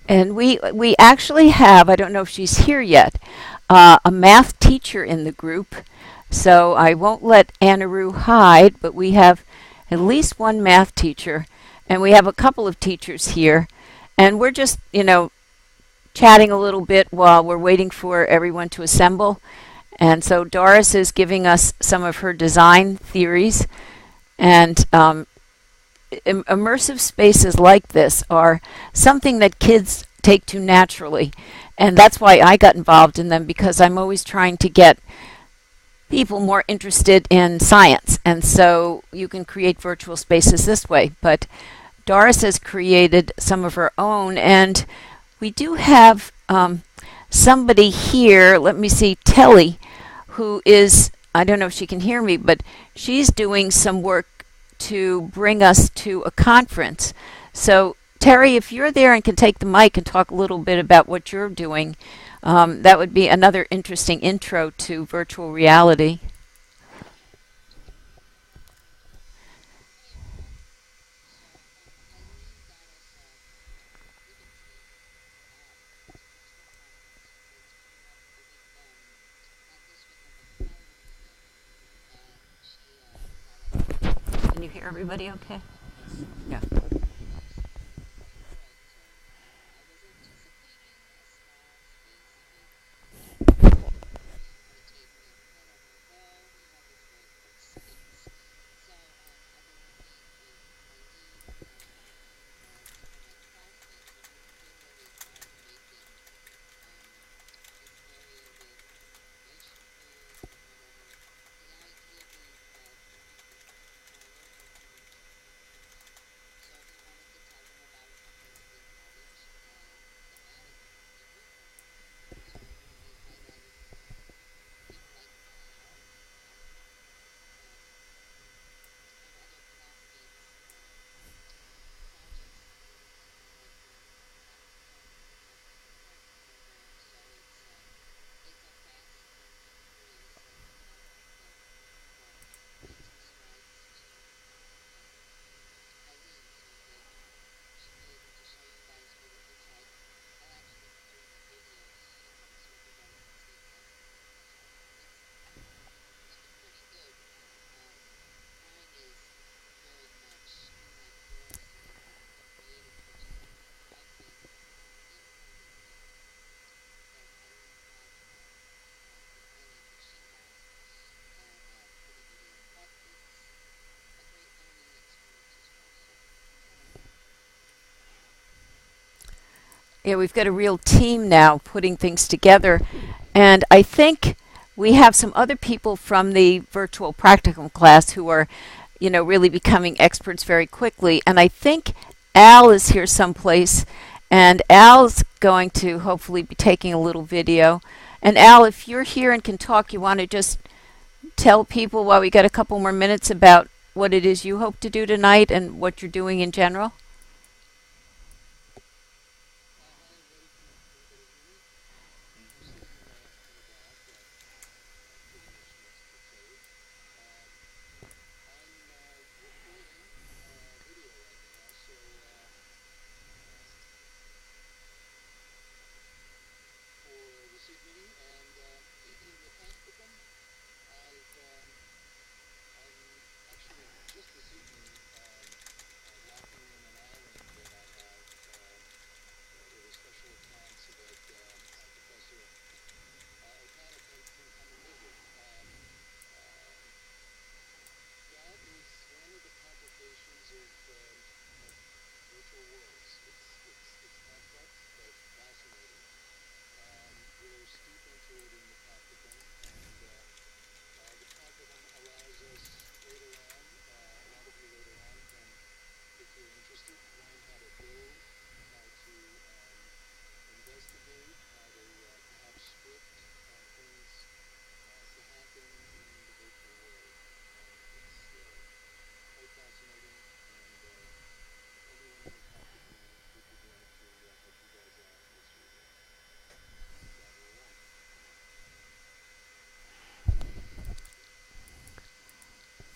And we actually have, I don't know if she's here yet, a math teacher in the group. So I won't let Anna hide, but we have at least one math teacher, and we have a couple of teachers here. And we're just, chatting a little bit while we're waiting for everyone to assemble. And so Doris is giving us some of her design theories. And immersive spaces like this are something that kids take to naturally. And that's why I got involved in them, because I'm always trying to get people more interested in science. And so you can create virtual spaces this way. But Doris has created some of her own, and we do have somebody here, let me see, Telly, who is, I don't know if she can hear me, but she's doing some work to bring us to a conference. So Terry, if you're there and can take the mic and talk a little bit about what you're doing, that would be another interesting intro to virtual reality. Can you hear everybody okay? Yeah. Yeah, we've got a real team now putting things together. And I think we have some other people from the virtual practicum class who are, really becoming experts very quickly. And I think Al is here someplace, and Al's going to hopefully be taking a little video. And Al, if you're here and can talk, you want to just tell people while we got a couple more minutes about what it is you hope to do tonight and what you're doing in general?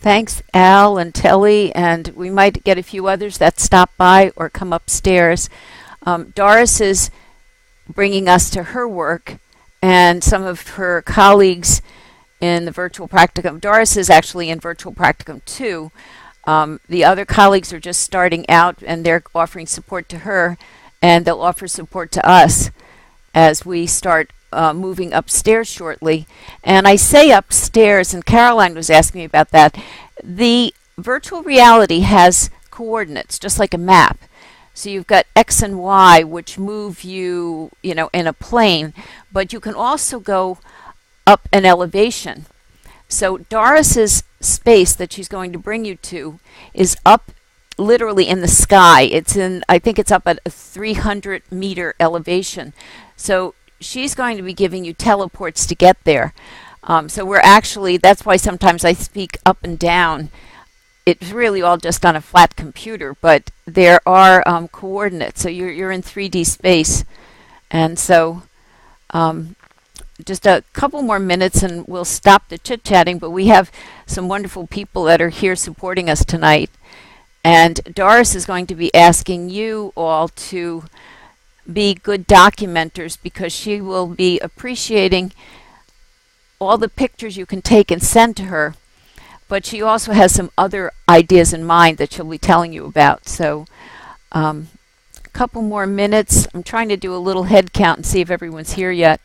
Thanks, Al and Telly, and we might get a few others that stop by or come upstairs. Doris is bringing us to her work, and some of her colleagues in the virtual practicum. Doris is actually in virtual practicum too. The other colleagues are just starting out, and they're offering support to her, and they'll offer support to us as we start moving upstairs shortly. And I say upstairs, and Caroline was asking me about that. The virtual reality has coordinates, just like a map. So you've got X and Y, which move you, in a plane, but you can also go up an elevation. So Doris's space that she's going to bring you to is up literally in the sky. I think it's up at a 300-meter elevation. So she's going to be giving you teleports to get there. So that's why sometimes I speak up and down. It's really all just on a flat computer, but there are coordinates. So you're in 3D space. And so just a couple more minutes and we'll stop the chit-chatting, but we have some wonderful people that are here supporting us tonight. And Doris is going to be asking you all to be good documenters, because she will be appreciating all the pictures you can take and send to her. But she also has some other ideas in mind that she'll be telling you about. So a couple more minutes. I'm trying to do a little head count and see if everyone's here yet.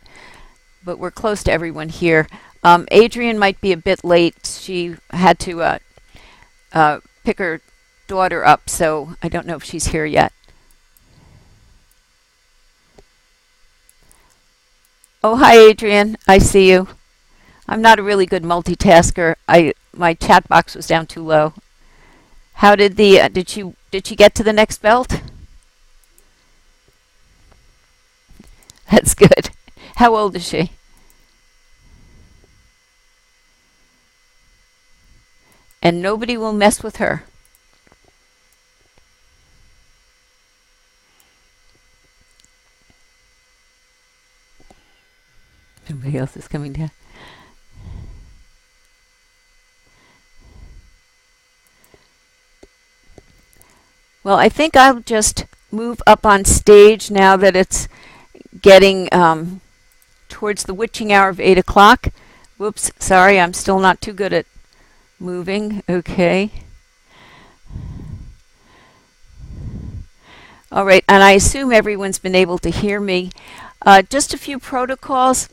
But we're close to everyone here. Adrienne might be a bit late. She had to pick her daughter up, so I don't know if she's here yet. Oh, hi, Adrienne. I see you. I'm not a really good multitasker. My chat box was down too low. How did did she get to the next belt? That's good. How old is she? And nobody will mess with her. Somebody else is coming down. Well, I think I'll just move up on stage now that it's getting towards the witching hour of 8 o'clock. Whoops, sorry, I'm still not too good at moving. Okay. All right, and I assume everyone's been able to hear me. Just a few protocols.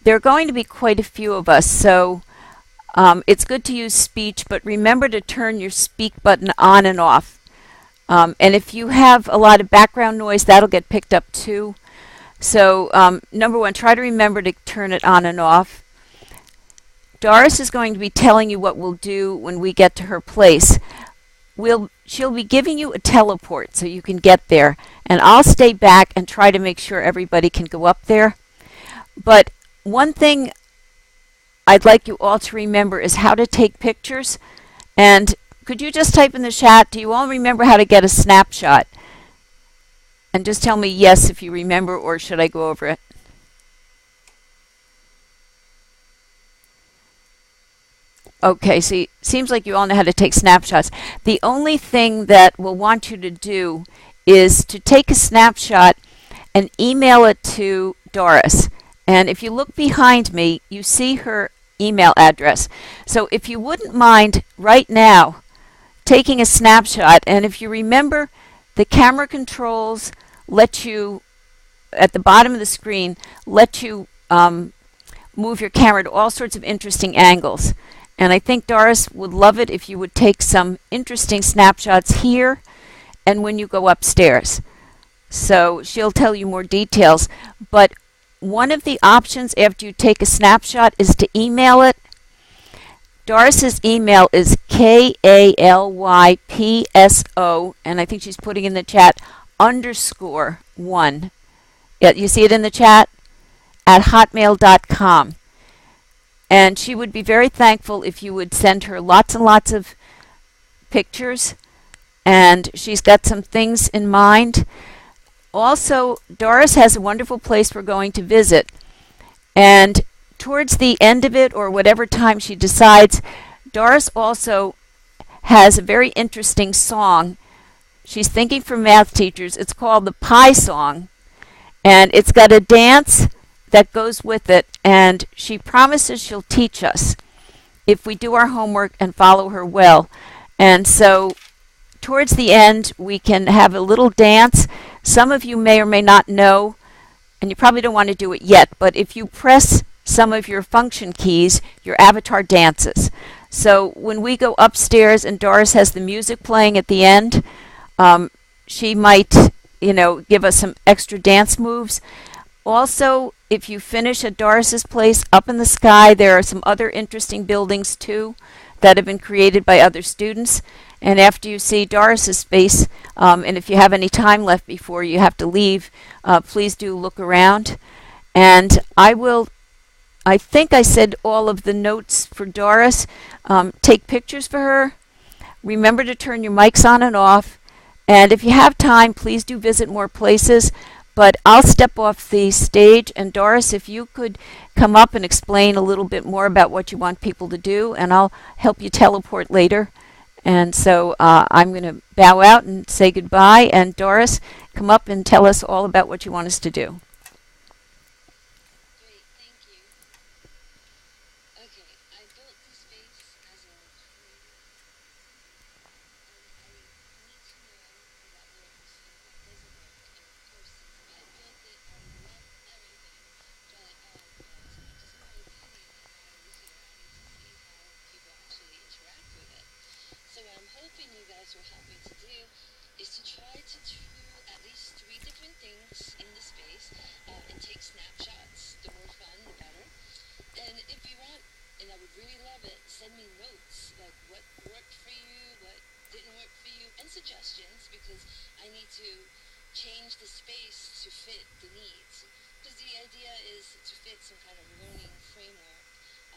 There are going to be quite a few of us, so it's good to use speech, but remember to turn your speak button on and off. And if you have a lot of background noise, that'll get picked up too. So number one, try to remember to turn it on and off. Doris is going to be telling you what we'll do when we get to her place. She'll be giving you a teleport so you can get there. And I'll stay back and try to make sure everybody can go up there. But one thing I'd like you all to remember is how to take pictures. And could you just type in the chat, do you all remember how to get a snapshot? And just tell me yes if you remember, or should I go over it? Okay, so it seems like you all know how to take snapshots. The only thing that we'll want you to do is to take a snapshot and email it to Doris. And if you look behind me, you see her email address. So if you wouldn't mind right now taking a snapshot, and if you remember, the camera controls let you, at the bottom of the screen, let you move your camera to all sorts of interesting angles. And I think Doris would love it if you would take some interesting snapshots here and when you go upstairs. So she'll tell you more details. But one of the options after you take a snapshot is to email it. Doris's email is KALYPSO, and I think she's putting in the chat _1. Yeah, you see it in the chat? At hotmail.com. And she would be very thankful if you would send her lots and lots of pictures. And she's got some things in mind. Also, Doris has a wonderful place we're going to visit. And towards the end of it, or whatever time she decides, Doris also has a very interesting song. she's thinking for math teachers. It's called the Pie Song, and it's got a dance that goes with it, and she promises she'll teach us if we do our homework and follow her well. And so towards the end, we can have a little dance. Some of you may or may not know, and you probably don't want to do it yet, but if you press some of your function keys, your avatar dances. So when we go upstairs and Doris has the music playing at the end, she might, give us some extra dance moves. Also, if you finish at Doris's place up in the sky, there are some other interesting buildings too that have been created by other students. And after you see Doris's space, and if you have any time left before you have to leave, please do look around. And I think I said all of the notes for Doris. Take pictures for her. Remember to turn your mics on and off. And if you have time, please do visit more places. But I'll step off the stage, and Doris, if you could come up and explain a little bit more about what you want people to do, and I'll help you teleport later. And so I'm going to bow out and say goodbye, and Doris, come up and tell us all about what you want us to do. Great, thank you. Okay, I built this space as a creative, and I need to know about what doesn't work. And of course, since I built it, I love everything, but just in my opinion, and now I was here, I need to see how people actually interact with it. So what I'm hoping you guys will help me to do is to try to do at least 3 different things in the space and take snapshots. The more fun, the better. And if you want, and I would really love it, send me notes, like what worked for you, what didn't work for you, and suggestions, because I need to change the space to fit the needs. Because the idea is to fit some kind of learning framework.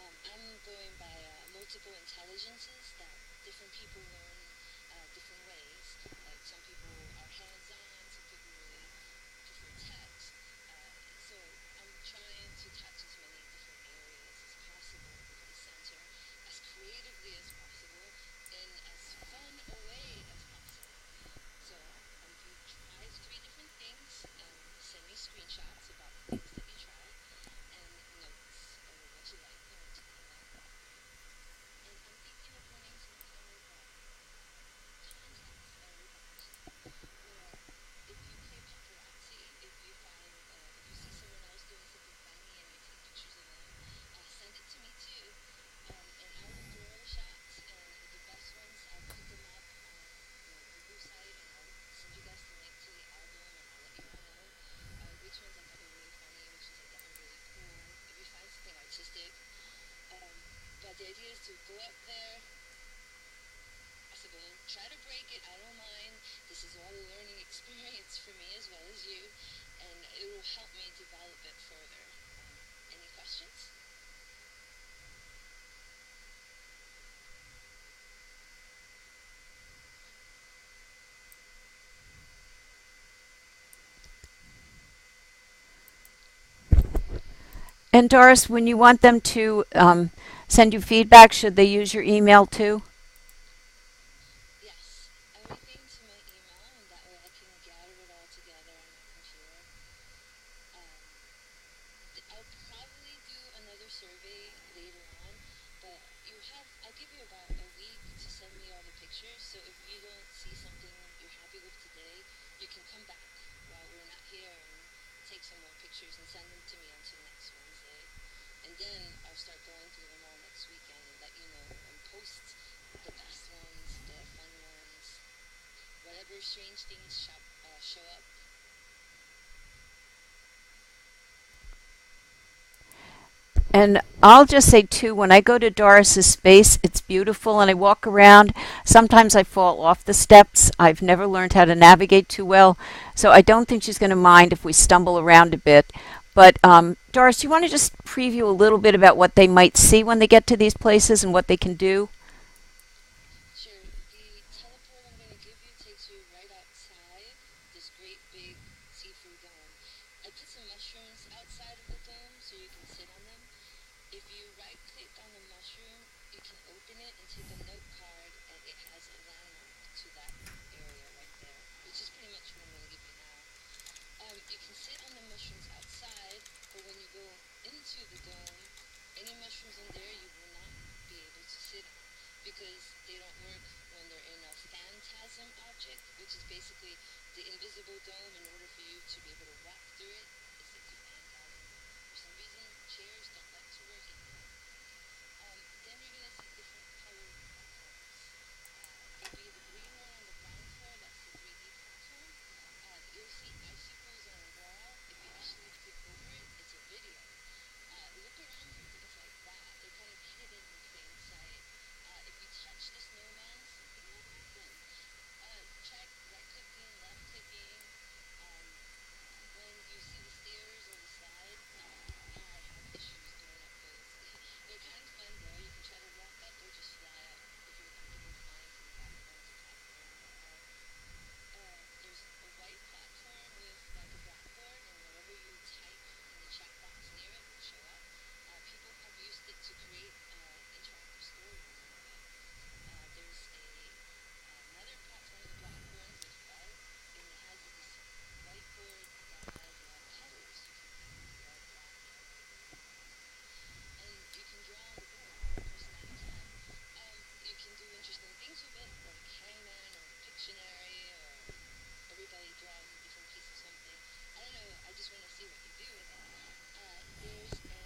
I'm going by multiple intelligences that different people learn different ways. Like some people are hands-on, some people really prefer text. So I'm trying to touch as many different areas as possible with the center, as creatively as possible, in as fun a way as possible. So if you try 3 different things, send me screenshots about the things that you tried, and notes of what you like and what you didn't like. And I'm thinking of running some kind of contest or revenge, where if you play paparazzi, if you see someone else doing something funny and you take pictures of them, send it to me too. And I will throw the shots, and the best ones, I'll put them up on the Google site, and I'll send you guys the link to the album, and I'll let you all know which ones I thought were really funny, which ones I thought were really cool. If you find something artistic. But the idea is to go up there, possible, try to break it, I don't mind. This is all a learning experience for me as well as you, and it will help me develop it further. Any questions? And Doris, when you want them to send you feedback, should they use your email too? Yes, everything to my email, and that way I can gather it all together on my computer. Um, I'll probably do another survey later on, but I'll give you about a week to send me all the pictures, so if you don't see something you're happy with today, you can come back while we're not here and take some more pictures and send them to me until next Wednesday. And then I'll start going through them all next weekend and let you know and post the best ones, the fun ones, whatever strange things show up. And I'll just say too, when I go to Doris's space, it's beautiful, and I walk around. Sometimes I fall off the steps. I've never learned how to navigate too well, so I don't think she's going to mind if we stumble around a bit. But Doris, do you want to just preview a little bit about what they might see when they get to these places and what they can do? Sure, the teleport I'm going to give you takes you right outside this great big seafood dome. I put some mushrooms outside of the dome so you can sit on them. If you right click on the mushroom, you can open it and take a note card, and it has a landmark to that area right there. which is pretty much what I'm going to give you now. You can sit on the mushrooms outside, but when you go into the dome, any mushrooms in there you will not be able to sit on because they don't work when they're in a phantasm object, which is basically the invisible dome. In order for you to be able to walk through it, it's a phantasm. For some reason, chairs don't like to work anymore. Then you're going to see different colored platforms. There'll be the green one on the ground floor, that's the 3D platform. You'll see icicles on the wall. If you actually click over it, it's a video. Look around for things like that. They're kind of hidden in plain sight. If you touch the snowman, something will happen. Check right clicking, left clicking. When you see the stairs or the slide, I have issues going up those. They're kind of fun though. You can try to walk up or just fly up if you're comfortable flying from platform to platform. There's a white platform with like a blackboard, and whatever you type in the chat box near it will show up. People have used it to create interactive stories on it. There's another platform with blackboards as well, and it has this whiteboard that has colors you can use, red, black, yellow, green, and you can draw on the board. One person at a time. You can do interesting things with it, like hangman or Pictionary, or everybody draws a different piece of something. I don't know. I just want to see what you do with it. There's a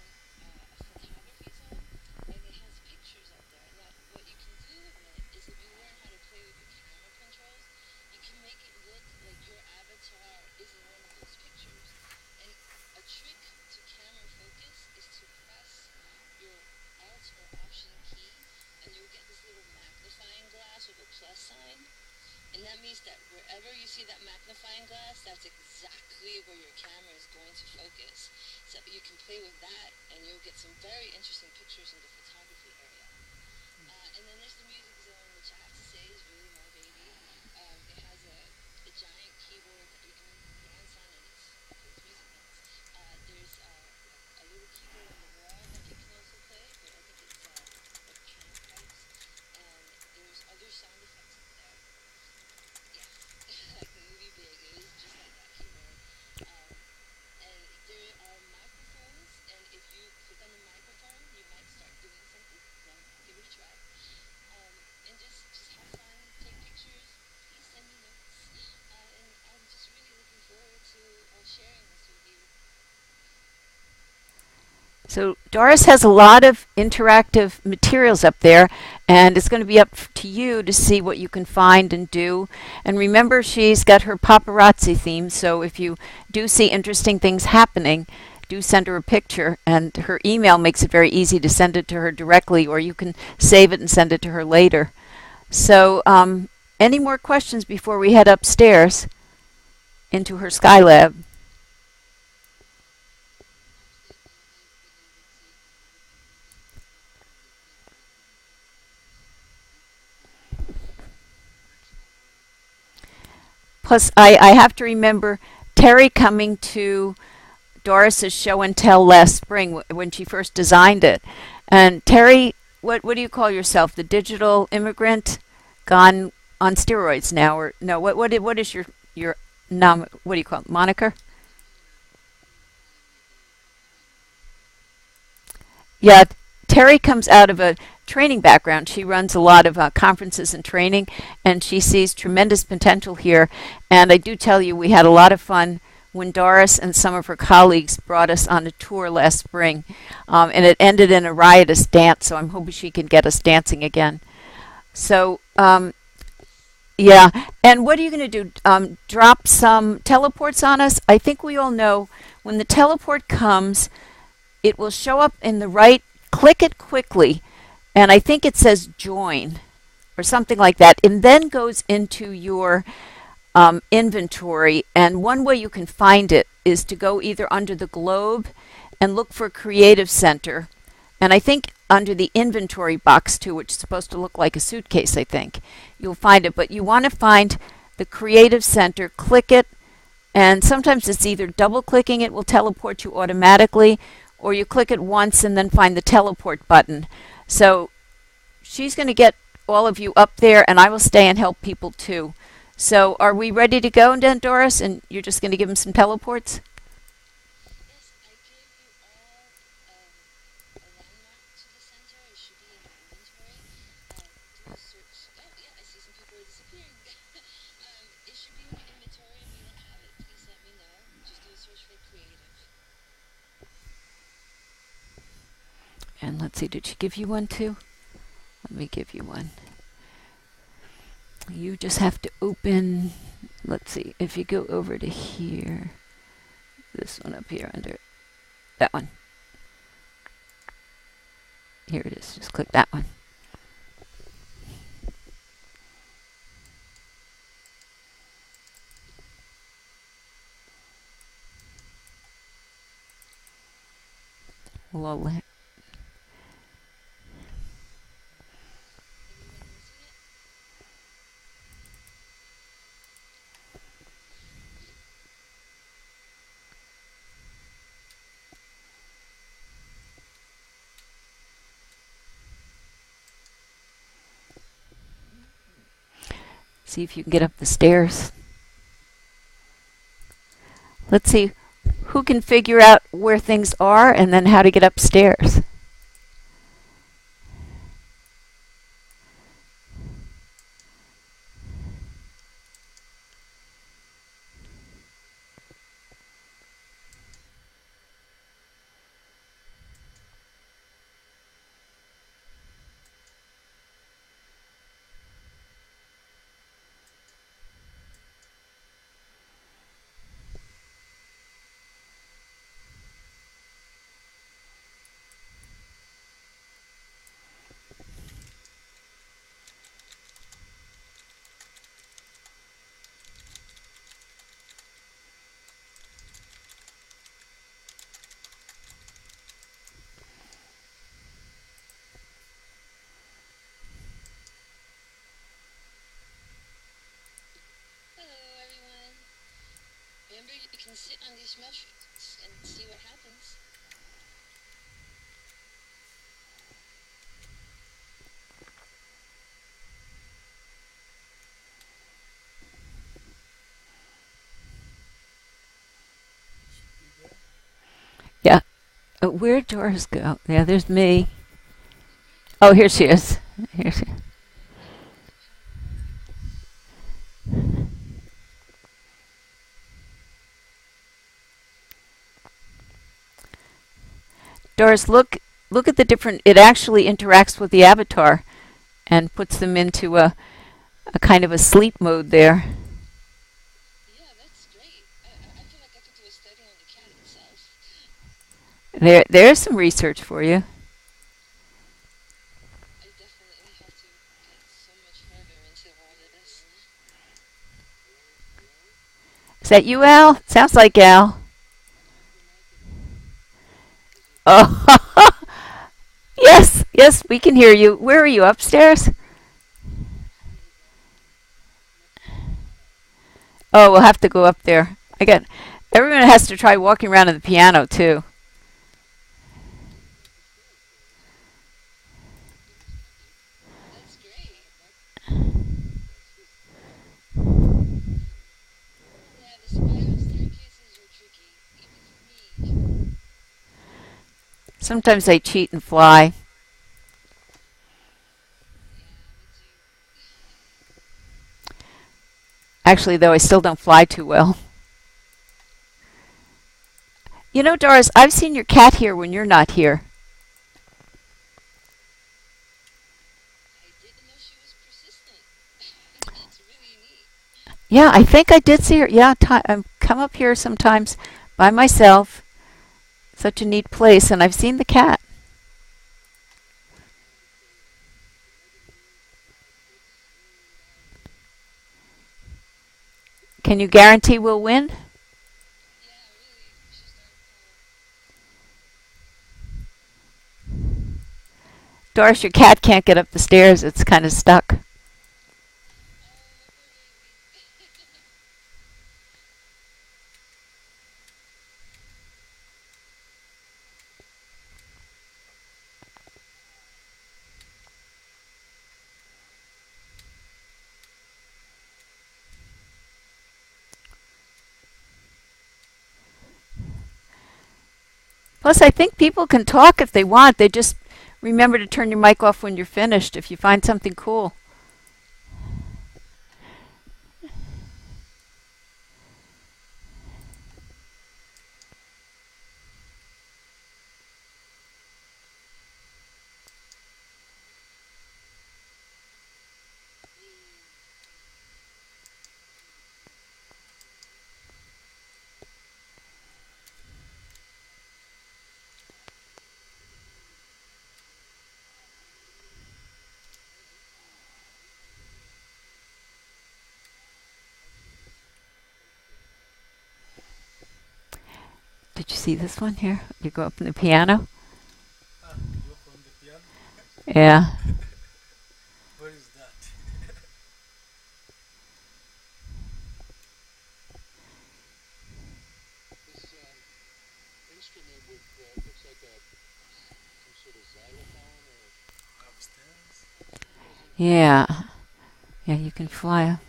photography zone, and it has pictures up there. Now, what you can do with it is if you learn how to play with your camera controls, you can make it look like your avatar is in one of those pictures. And a trick to camera focus is to press your Alt or Option key, and you'll get this little magnifying glass with a plus sign. And that means that wherever you see that magnifying glass, that's exactly where your camera is going to focus. So you can play with that, and you'll get some very interesting pictures in the photography area. And then there's the music zone, which I have to say is really my baby. It has a giant keyboard that you can dance on, and it's music notes. There's a little keyboard on the wall that you can also play, but I think it's like tram pipes. And there's other sound effects up there. Yes, like the movie Big, it is just like that keyboard. And there are microphones, and if you click on the microphone, you might start doing something. Well, give it a try. And just have fun, take pictures, please send me notes. And I'm just really looking forward to sharing this with you. So Doris has a lot of interactive materials up there, and it's going to be up to you to see what you can find and do. And remember, she's got her paparazzi theme, so if you do see interesting things happening, do send her a picture, and her email makes it very easy to send it to her directly, or you can save it and send it to her later. So any more questions before we head upstairs into her Skylab? Plus, I have to remember Terry coming to Doris's show and tell last spring when she first designed it. And Terry, what do you call yourself? The digital immigrant gone on steroids now, or no? What is your what do you call it, moniker? Yeah, Terry comes out of a training background. She runs a lot of conferences and training, and she sees tremendous potential here. And I do tell you, we had a lot of fun when Doris and some of her colleagues brought us on a tour last spring. And it ended in a riotous dance, so I'm hoping she can get us dancing again. So, yeah. And what are you going to do? Drop some teleports on us? I think we all know when the teleport comes, it will show up in the right. Click it quickly, and I think it says join or something like that, and then goes into your inventory. And one way you can find it is to go either under the globe and look for Creative Center, and I think under the inventory box too, which is supposed to look like a suitcase, I think you'll find it. But you want to find the Creative Center, click it, and sometimes it's either double clicking it will teleport you automatically, or you click it once and then find the teleport button. So she's going to get all of you up there, and I will stay and help people too. So are we ready to go then, Doris? And you're just going to give them some teleports? Yes, I gave you all a landmark to the center. It should be in your inventory. Do a search. Oh, yeah, I see some people are disappearing. It should be in your inventory. If you don't have it, please let me know. Just do a search for creative. And let's see, did she give you one too? Let me give you one. You just have to open, let's see, if you go over to here, this one up here under that one. Here it is, just click that one. Well, Anyone using it? see if you can get up the stairs. Let's see who can figure out where things are and then how to get upstairs. Hello, everyone. Remember, you can sit on these mushrooms and see what happens. Yeah. Where'd Doris go? Yeah, there's me. Oh, here she is. Here she. Doris, look at the different. It actually interacts with the avatar and puts them into a kind of a sleep mode there. Yeah, that's great. I feel like I could do a study on the cat itself. There's some research for you. I definitely have to get so much further into all of this. Is that you, Al? Sounds like Al. Oh, yes, yes, we can hear you. Where are you? Upstairs? Oh, we'll have to go up there. Everyone has to try walking around on the piano too. That's great. Yeah, the spiral staircases are tricky, even for me. Sometimes I cheat and fly. Yeah, me too. Actually, though, I still don't fly too well. You know, Doris, I've seen your cat here when you're not here. I didn't know she was persistent. That's really neat. Yeah, I think I did see her. Yeah, I come up here sometimes by myself. Such a neat place, and I've seen the cat. Can you guarantee we'll win? Yeah, really, we should start a poll. Doris, your cat can't get up the stairs. It's kind of stuck. Oh, my poor baby. Plus, I think people can talk if they want. They just remember to turn your mic off when you're finished if you find something cool. Did you see this one here? You go up in the piano? Ah, you go from the piano? Yeah. What is that? This instrument with looks like a some sort of xylophone or Upstairs? what is it? Yeah. Yeah, you can fly. Looks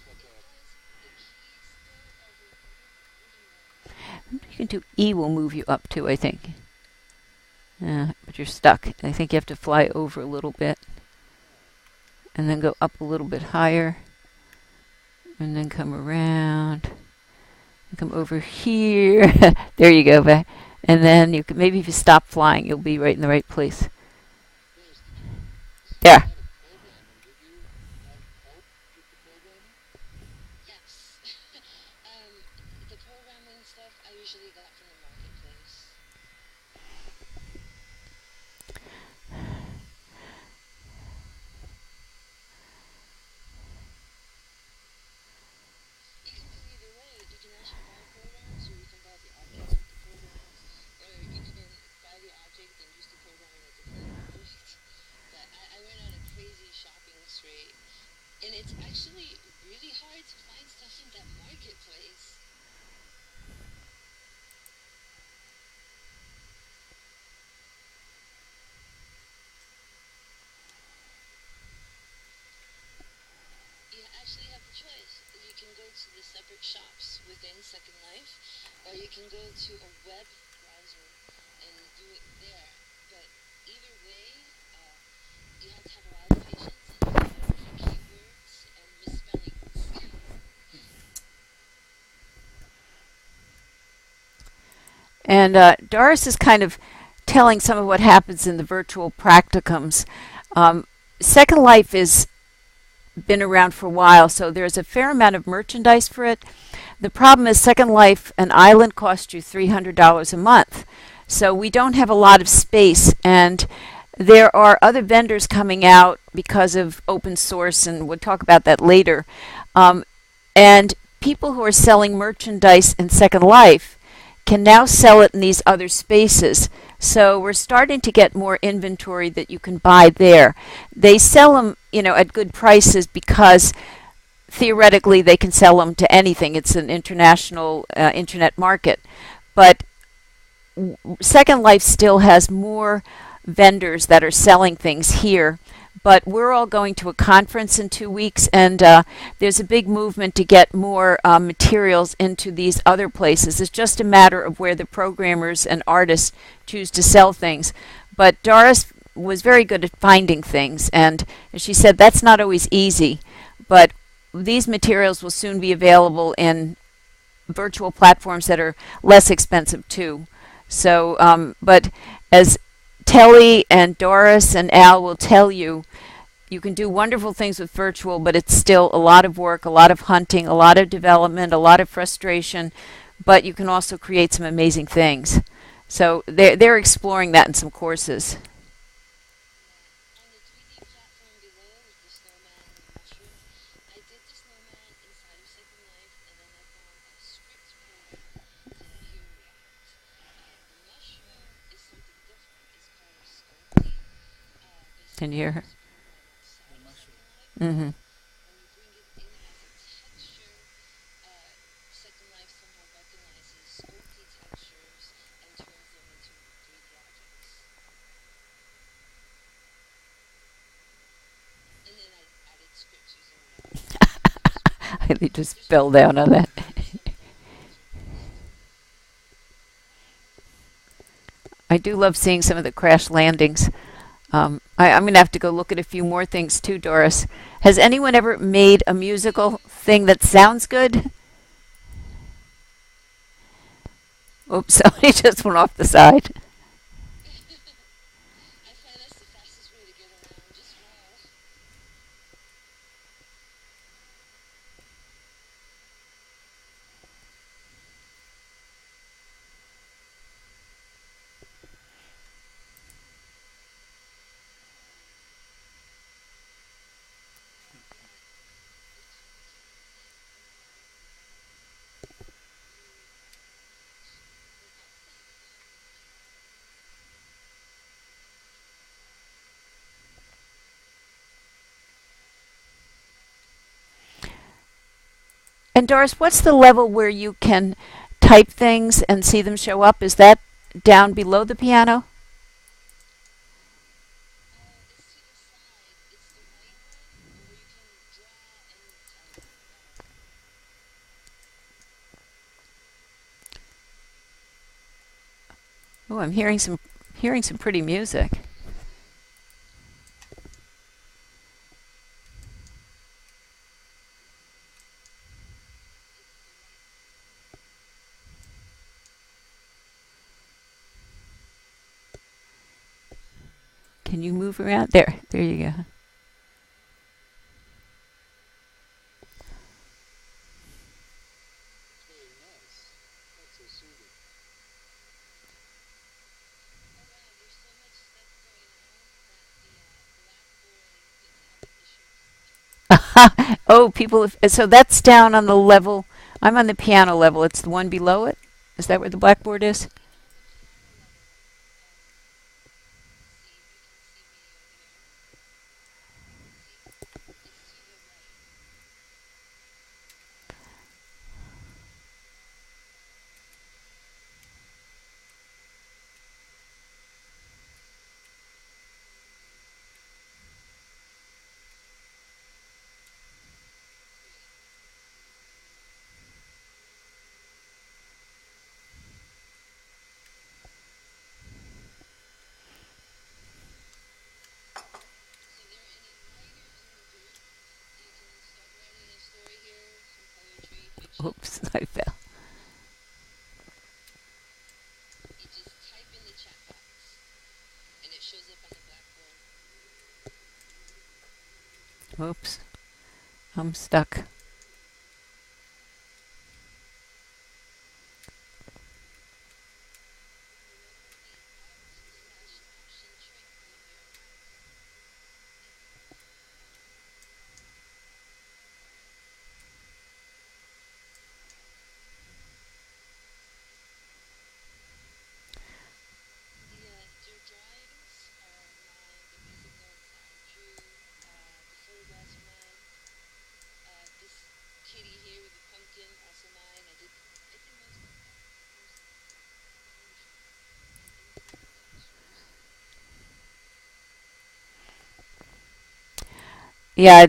like a You can do E will move you up too, I think. Yeah, but you're stuck. I think you have to fly over a little bit and then go up a little bit higher and then come around and come over here. There you go, back. And then you can maybe if you stop flying, you'll be right in the right place. Doris, did you say you There. had a program and did you have help with the programming? Yes. The programming stuff I usually got from the marketplace. You can do either way. You can actually buy programs, or you can buy the objects with the programs, or you can buy the object and use the program in a different object. But I went on a crazy shopping spree, and it's actually really hard to find stuff in that marketplace. You actually have the choice. You can go to the separate shops within Second Life, or you can go to a web browser and do it there. But either way, you have to have a lot of patience and you have to look for keywords and misspellings. And Doris is kind of telling some of what happens in the virtual practicums. Second Life has been around for a while, so there's a fair amount of merchandise for it. The problem is Second Life, an island costs you $300 a month. So we don't have a lot of space, and there are other vendors coming out because of open source, and we'll talk about that later. Um, and people who are selling merchandise in Second Life can now sell it in these other spaces. So we're starting to get more inventory that you can buy there. They sell them, at good prices because theoretically they can sell them to anything. It's an international internet market. But Second Life still has more vendors that are selling things here. But we're all going to a conference in 2 weeks, and there's a big movement to get more materials into these other places. It's just a matter of where the programmers and artists choose to sell things. But Doris was very good at finding things, and as she said, that's not always easy. But these materials will soon be available in virtual platforms that are less expensive too. So, but as Telly and Doris and Al will tell you, you can do wonderful things with virtual, but it's still a lot of work, a lot of hunting, a lot of development, a lot of frustration, but you can also create some amazing things. So they're exploring that in some courses. Yeah. On the 3D platform below with the snowman and the mushroom, I did the snowman inside of Second Life, and then I found a script program to hear react. The mushroom is something different. It's called Sculpey. Can you Basically, hear it her? was programmed The outside of mushroom. Second Life. Hmm. When you bring it in as a texture, Second Life somehow recognizes Sculpey textures and turns them into 3D objects. And then I added scripts using the script I program. just There's fell more down on that. programs that are being used. I do love seeing some of the crash landings. I'm going to have to go look at a few more things too, Doris. Has anyone ever made a musical thing that sounds good? Oops, somebody just went off the side. I find that's the fastest way to get around. Just wow. And Doris, what's the level where you can type things and see them show up? Is that down below the piano? It's to the side. It's the white one where you can draw and type. Oh, I'm hearing some pretty music. Can you move around? There you go. It's very nice. That's so soothing. Oh wow, there's so much stuff going on that the blackboard is having issues. Oh, so that's down on the level. I'm on the piano level. It's the one below it. Is that where the blackboard is? I'm on the piano level. See if you can see me over here. See, it's to the right. Great. So there are any writers in the group? You can start writing a story here, some poetry, fiction. Oops, I fell. You just type in the chat box and it shows up on the blackboard. Oops, I'm stuck. Remember the Alt/Option trick when you're your drawings are mine, the music notes I drew, the photographs are mine. This kitty here with the pumpkin, also mine. I did most of that. Most of the illustrations and textures. Yeah,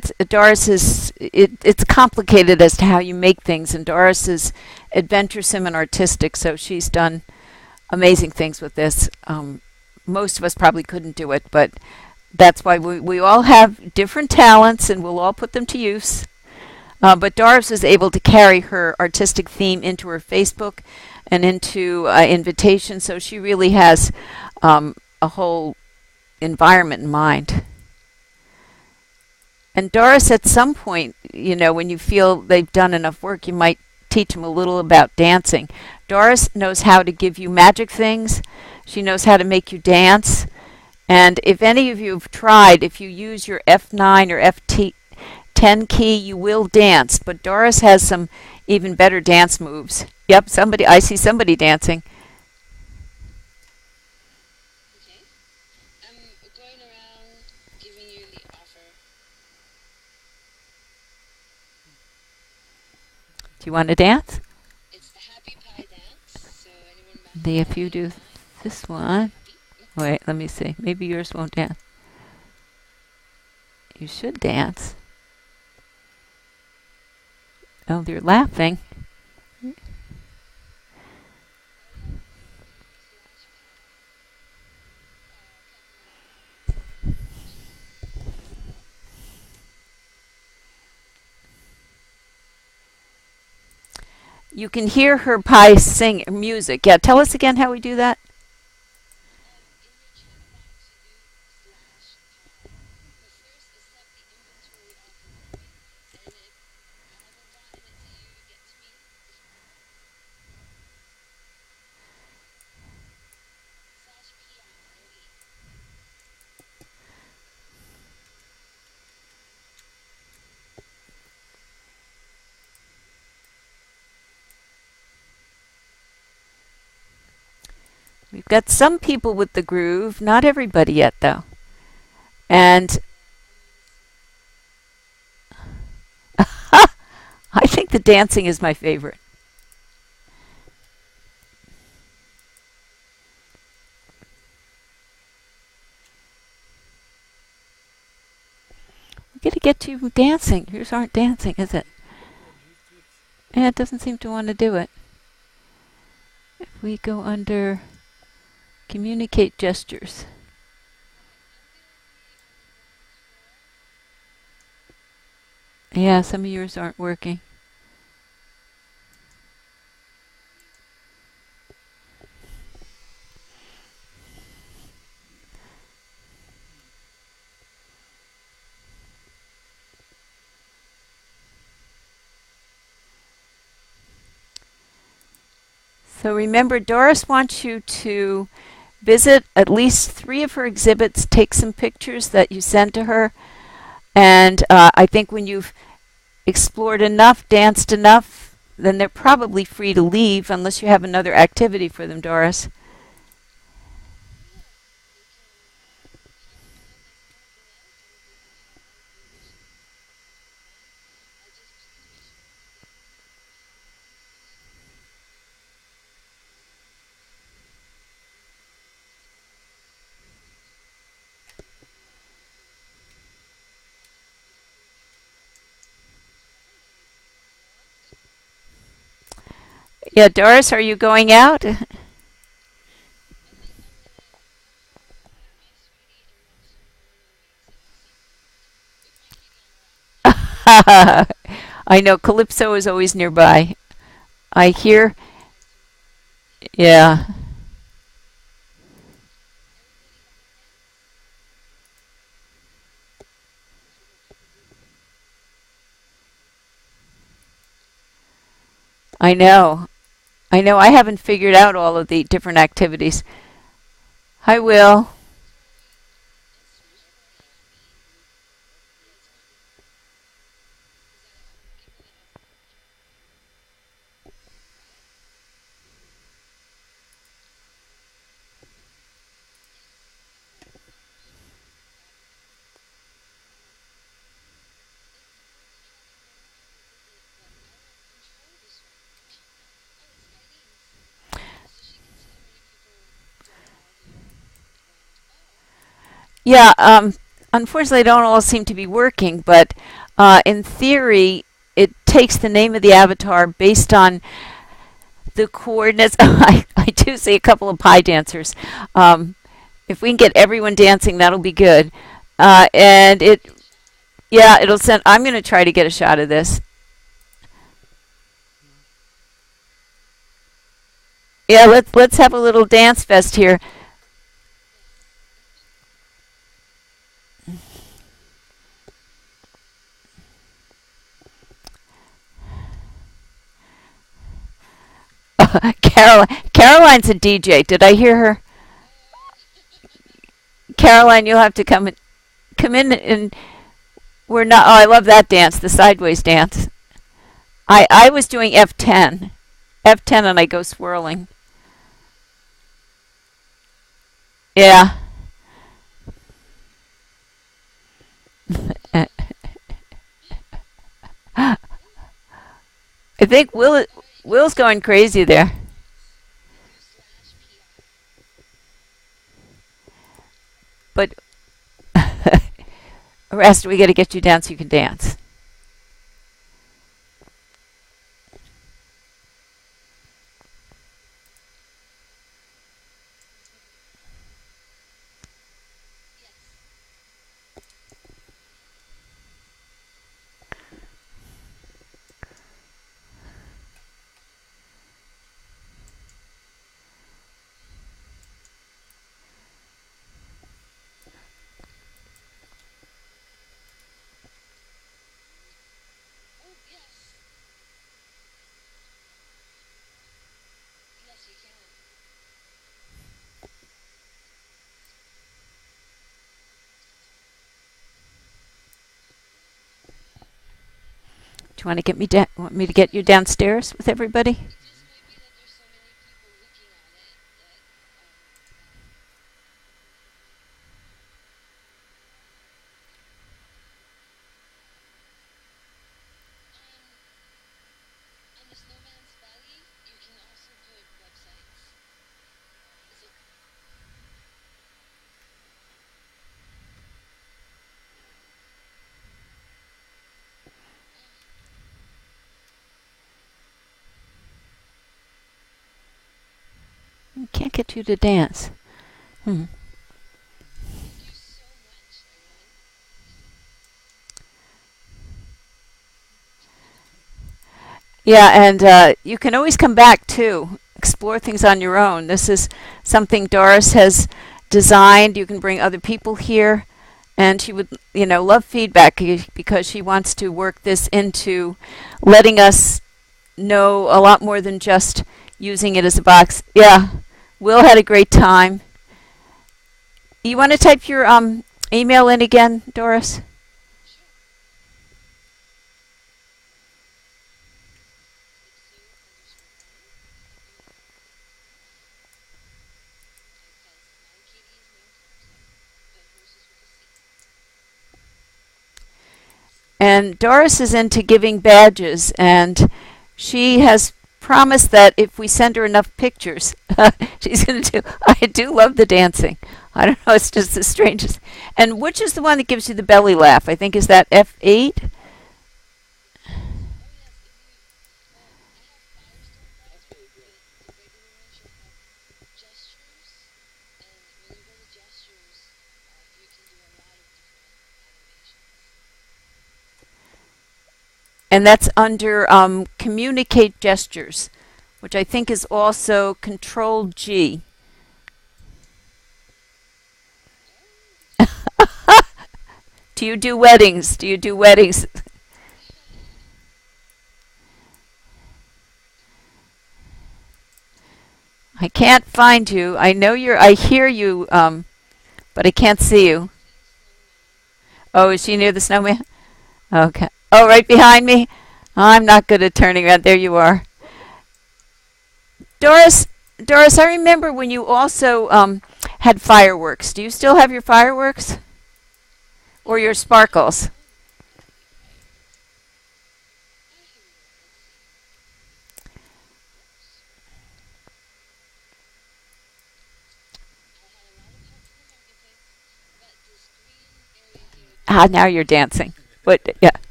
it's complicated as to how you make things, and Doris is adventuresome and artistic, so she's done amazing things with this. Most of us probably couldn't do it, but that's why we all have different talents, and we'll all put them to use. But Doris is able to carry her artistic theme into her Facebook and into invitations, so she really has a whole environment in mind. And Doris, at some point, when you feel they've done enough work, you might teach them a little about dancing. Doris knows how to give you magic things. She knows how to make you dance. And if any of you have tried, if you use your F9 or F10 key, you will dance. But Doris has some even better dance moves. Yep, I see somebody dancing. Okay. I'm going around giving you the offer. Do you want to dance? It's the happy pie dance. So anyone If you do this one. happy? Wait, let me see. Maybe yours won't dance. You should dance. Oh, they're laughing. Oh yeah, this is launch pad. You can hear her by sing music. Yeah, tell us again how we do that. In your chat box, you do slash pi. But first, it's set the inventory off recording, and if I haven't gotten it to you, get to me. Slash pi, no e. We've got some people with the groove, not everybody yet, though. And I'm gonna see. I think the dancing is my favorite. We got to get you dancing. Yours aren't dancing, is it? Yeah, it doesn't seem to want to do it. If we go under communicate gestures. I'm gonna be on the ground floor. Yeah, some of yours aren't working. So remember, Doris wants you to visit at least 3 of her exhibits, take some pictures that you send to her, and I think when you've explored enough, danced enough, then they're probably free to leave unless you have another activity for them, Doris. Oh yeah, they can hang around. If they want to go out, I will let them head out. No issues. Okay. Just please make sure they have access. Yeah, Doris, are you going out? I think I'm gonna have fun with my sweetie and watch some horror movies with my kitty on a lap. I know Calypso is always nearby. I She's hear, very sentimental. yeah, Everybody got their dance? What's the next activity? I know. I know. I haven't figured out all of the different activities. Hi, Will. Inventory is Yep, recording on me. yep. Yeah, it's on. Because I'm giving it a monitor. Right? Yes. It's worth trying learning how to visit, but I don't control this one. Oh, it's Eileen's. So she can see how many people are here. And oh, Yeah, unfortunately, they don't all seem to be working, but in theory, it takes the name of the avatar based on the coordinates. I do see a couple of pie dancers. Um, if we can get everyone dancing, that'll be good. And send it, me a chat. yeah, it'll send. I'm going to try to get a shot of this. Yeah, let's have a little dance fest here. Yes. Caroline's a DJ. Did I hear her? Oh. Caroline, you'll have to come in and we're not. Oh, I love that dance, the sideways dance. I was doing F10, F10, and I go swirling. Yeah. I think All right, you can Will's going crazy there. do slash pi. But rest, we got to get you down so you can dance. Yes. Do you want to get me want me to get you downstairs with everybody? It just might be that there's so many people looking at it that on the snowman's belly you can also put websites. Is it I can't get you to dance. Hmm. thank you so much, everyone. Yeah, and you can always come back too, explore things on your own. This is something Doris has designed. You can bring other people here, and she would, love feedback because she wants to work this into letting us know a lot more than just using it as a box. Yeah, Will had a great time. You want to type your email in again, Doris? Sure. It's Sue_Ellen. Because my kitty is named Rosa, but hers is with a C. And Doris is into giving badges, and she has promised that if we send her enough pictures, she's going to do. I do love the dancing. I don't know, it's just the strangest. And which is the one that gives you the belly laugh? I think is that F8? Oh yes, if you I have Firestone That's browser, really but good. the regular one should have gestures, and when you go to gestures, you can do a lot of different animations. And that's under communicate gestures, which I think is also Control G. Oh, did you? Do you do weddings? Do you do weddings? I can't find you. I know you're. I hear you, but I can't see you. See the snowman. Oh, is she near the snowman? Okay. Oh, right behind me? I'm not good at turning around. There you are. Doris, Doris, I remember when you also had fireworks. Do you still have your fireworks? Or your sparkles? Here we go. Let's see. Oops. I had a lot of help from the marketplace, but this green area here Ah, gives now me you're dancing. What? Yeah.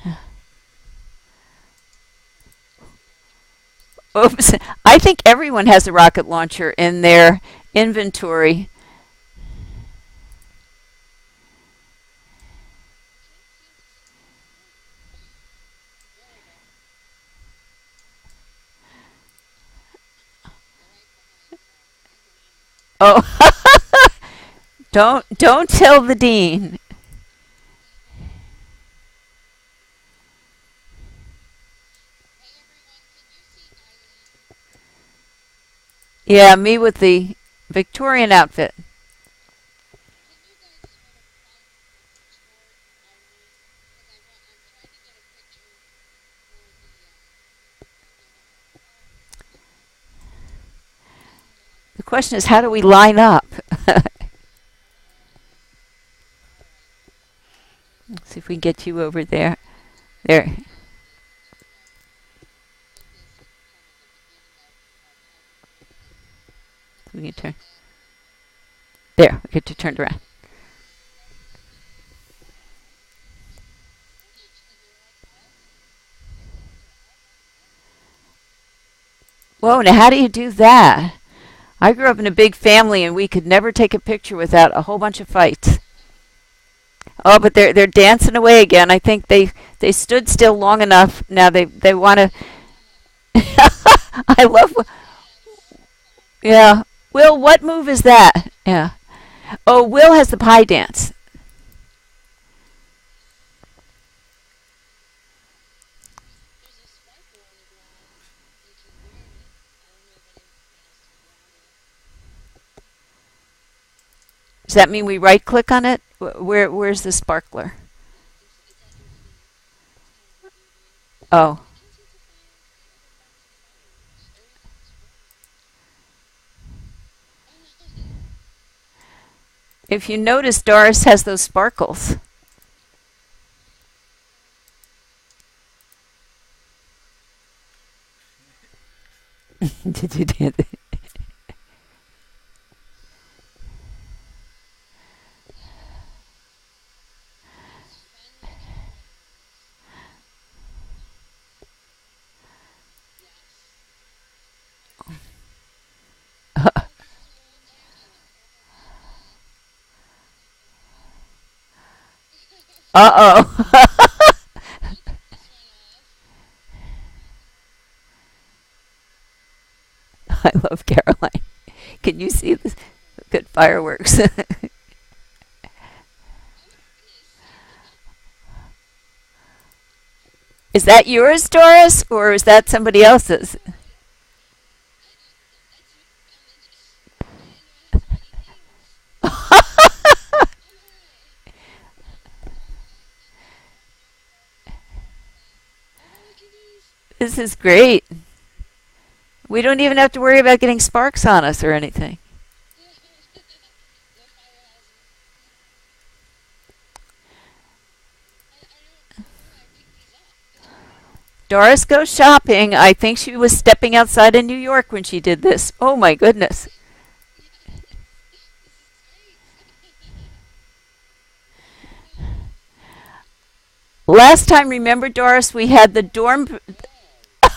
rocket launchers. Oops. I think everyone has a rocket launcher in their inventory. I can't seem to see my fingers. There we go. Right behind the queen. Oh, don't tell the dean. Hey everyone, can you see Eileen? Yeah, me with the Victorian outfit. Can you guys sort of point toward Eileen? Because I'm trying to get a picture for The question is, how do we line up? Let's see if we can get you over there. There. put this at kind of the beginning of everything. We can turn. Like that. There. We get you turned around. You're like, what? Whoa! Now, how do you do that? I grew up in a big family, and we could never take a picture without a whole bunch of fights. Oh, but they're dancing away again. I think they stood still long enough. Now they want to. I love. I have so fun. Yeah. Will, what move is that? Yeah. Oh, Will has the pie dance. There's a sparkle on the ground. You can wear it. I don't know if anyone has to grab it. Does that mean we right click on it? Where's the sparkler? It's at your feet. It's kind of a beauty. Oh, I can't seem to find how to back to fireworks. Everything is wrong. Oh no. if you notice, Doris has those sparkles. Did you do that? It's fun looking fireworks. Yes. Oh, this is what I'm doing. Uh-oh. This one off. I love Caroline. Can you see this? Good fireworks. Oh my goodness. Is that yours, Doris, or is that somebody else's? That's just. I didn't know I had so many things. Oh my. Oh look at these. This is great. We don't even have to worry about getting sparks on us or anything. No fire hazard. I don't know who I picked these up. Doris goes shopping. I think she was stepping outside in New York when she did this. Oh my goodness. Yes. This is great. Last time, remember, Doris, we had the dorm.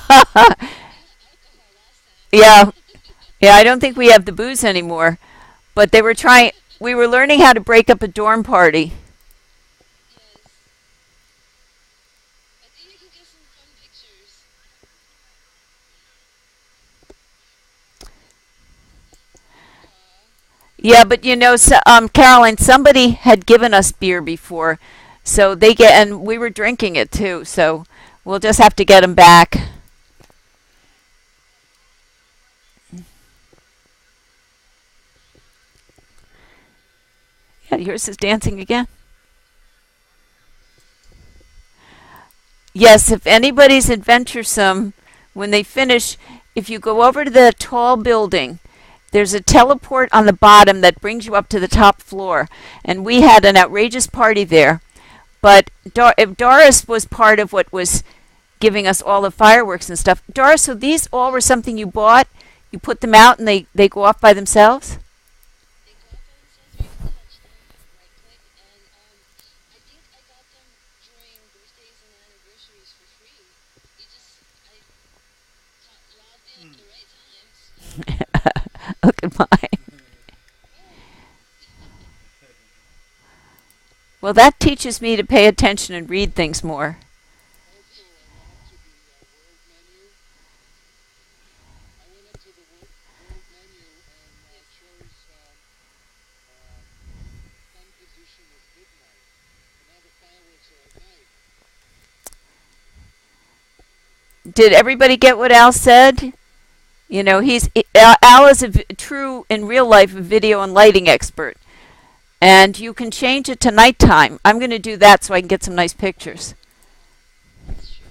We had alcohol last Yeah, time. yeah, I don't think we have the booze anymore. But they were trying, we were learning how to break up a dorm party. Yes. I think we can get some fun pictures. Aw. Yeah, but you know, Caroline, somebody had given us beer before, so they get, and we were drinking it too. So we'll just have to get them back. Yeah, yours is dancing again. Yes, if anybody's adventuresome, when they finish, if you go over to the tall building, there's a teleport on the bottom that brings you up to the top floor. And we had an outrageous party there. But if Doris was part of what was giving us all the fireworks and stuff. Doris, so these all were something you bought? You put them out and they go off by themselves? They go off by themselves, or you can touch them, right click, and I think I got them during birthdays and anniversaries for free. I logged in at the right times. Look at mine. Right. Well, that teaches me to pay attention and read things more. Also, I went up to the world menu and Yes. chose fun edition of midnight. And now the fireworks are at night. Did everybody get what Al said? You know, Al is a true, in real life, video and lighting expert. And you can change it to nighttime. I'm going to do that so I can get some nice pictures. That's true.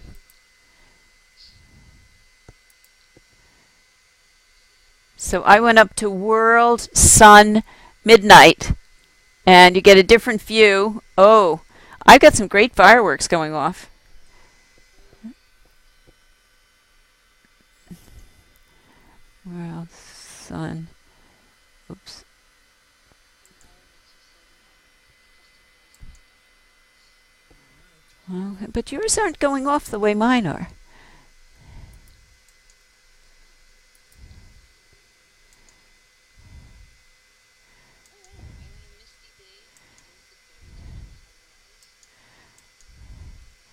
So I went up to World Sun Midnight, and you get a different view. Oh, I've got some great fireworks going off. World Sun. Oops. Environmental setting. Customizing fireworks. Well, but yours aren't going off the way mine are. Oh wow, and on a misty day, it does look very dark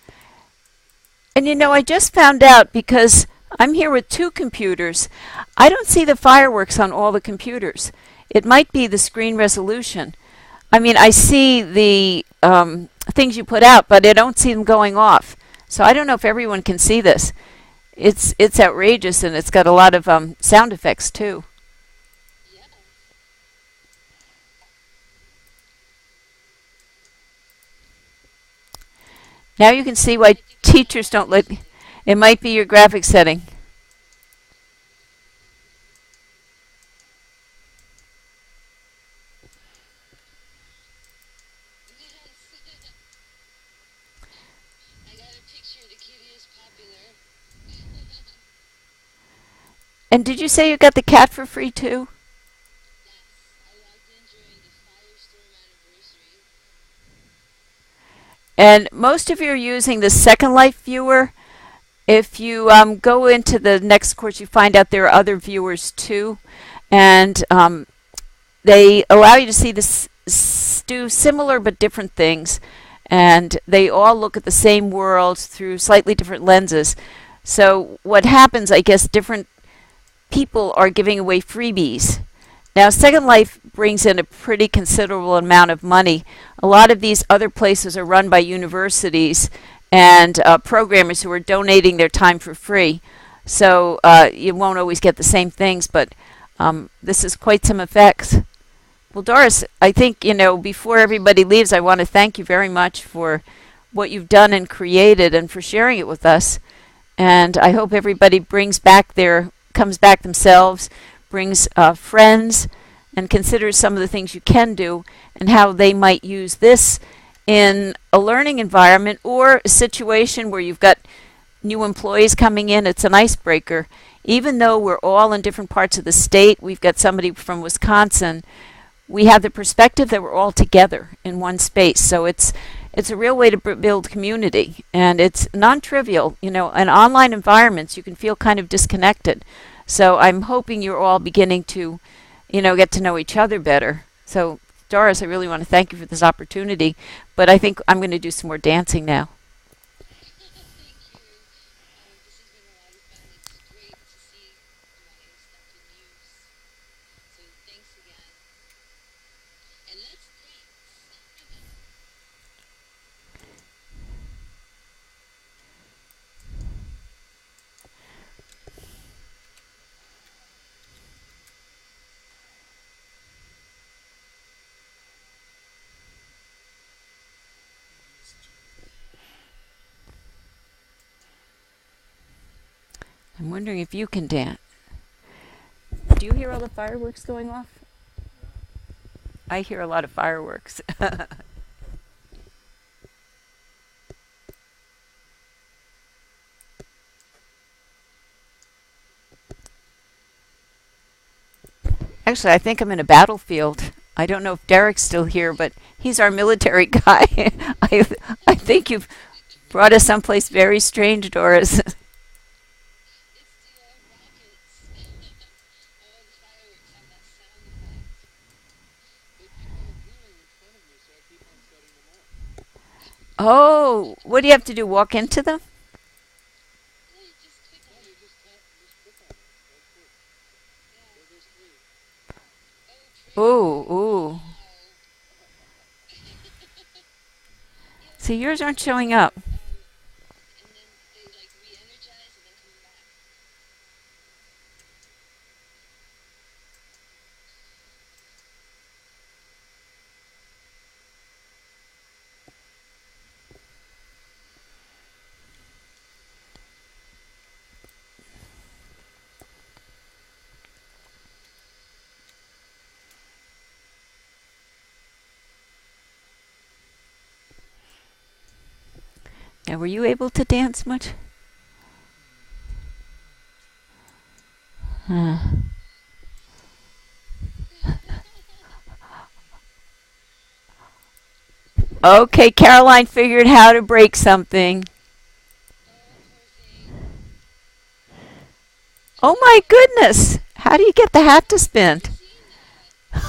color-wise. And you know, I just found out because I'm here with two computers. I don't see the fireworks on all the computers. It might be the screen resolution. I mean, I see the things you put out, but I don't see them going off. So I don't know if everyone can see this. It's outrageous, and it's got a lot of sound effects too. Yes. Now you can see why I think we might teachers have don't let. missed it. It might be your graphic setting. Yes. I got a picture. The kitty is popular. And did you say you got the cat for free too? Yes, I logged in during the Firestorm anniversary. And most of you are using the Second Life viewer. If you go into the next course, you find out there are other viewers too. And they allow you to see this do similar but different things, and they all look at the same world through slightly different lenses. So what happens, I guess, different people are giving away freebies. Now, Second Life brings in a pretty considerable amount of money. A lot of these other places are run by universities and programmers who are donating their time for free. So you won't always get the same things, but this is quite some effects. Well, Doris, I think, before everybody leaves, I want to thank you very much for what you've done and created and for sharing it with us. And I hope everybody comes back themselves, brings friends, and considers some of the things you can do and how they might use this in a learning environment or a situation where you've got new employees coming in. It's an icebreaker. Even though we're all in different parts of the state, we've got somebody from Wisconsin, we have the perspective that we're all together in one space. So it's a real way to build community, and it's non-trivial. In online environments, you can feel kind of disconnected. So I'm hoping you're all beginning to, get to know each other better. So Doris, I really want to thank you for this opportunity, but I think I'm going to do some more dancing now. Thank you. This has been a lot of fun. It's great to see my stuff in use. So thanks again. And let's dance. I'm wondering if you can dance. Do you hear all the fireworks going off? I hear a lot of fireworks. Actually, I think I'm in a battlefield. I don't know if Derek's still here, but he's our military guy. I, I think you've brought us someplace very strange, Doris. It's the rockets. Oh, the fireworks have that sound effect. They keep on appearing in front of me, so I keep on setting them off. Oh, what do you have to do? Walk into them? No, you just click No, on you it. just click on it. That's it. Yeah. There, there's three. Oh, Ooh, trigger. ooh. Wow. Yeah, See, some yours aren't people showing do, up. and then they like re-energize and then come back. Now, were you able to dance much? Huh. Okay, Caroline figured how to break something. Oh, poor thing. Oh my goodness! How do you get the hat to I've spin? never seen that. See?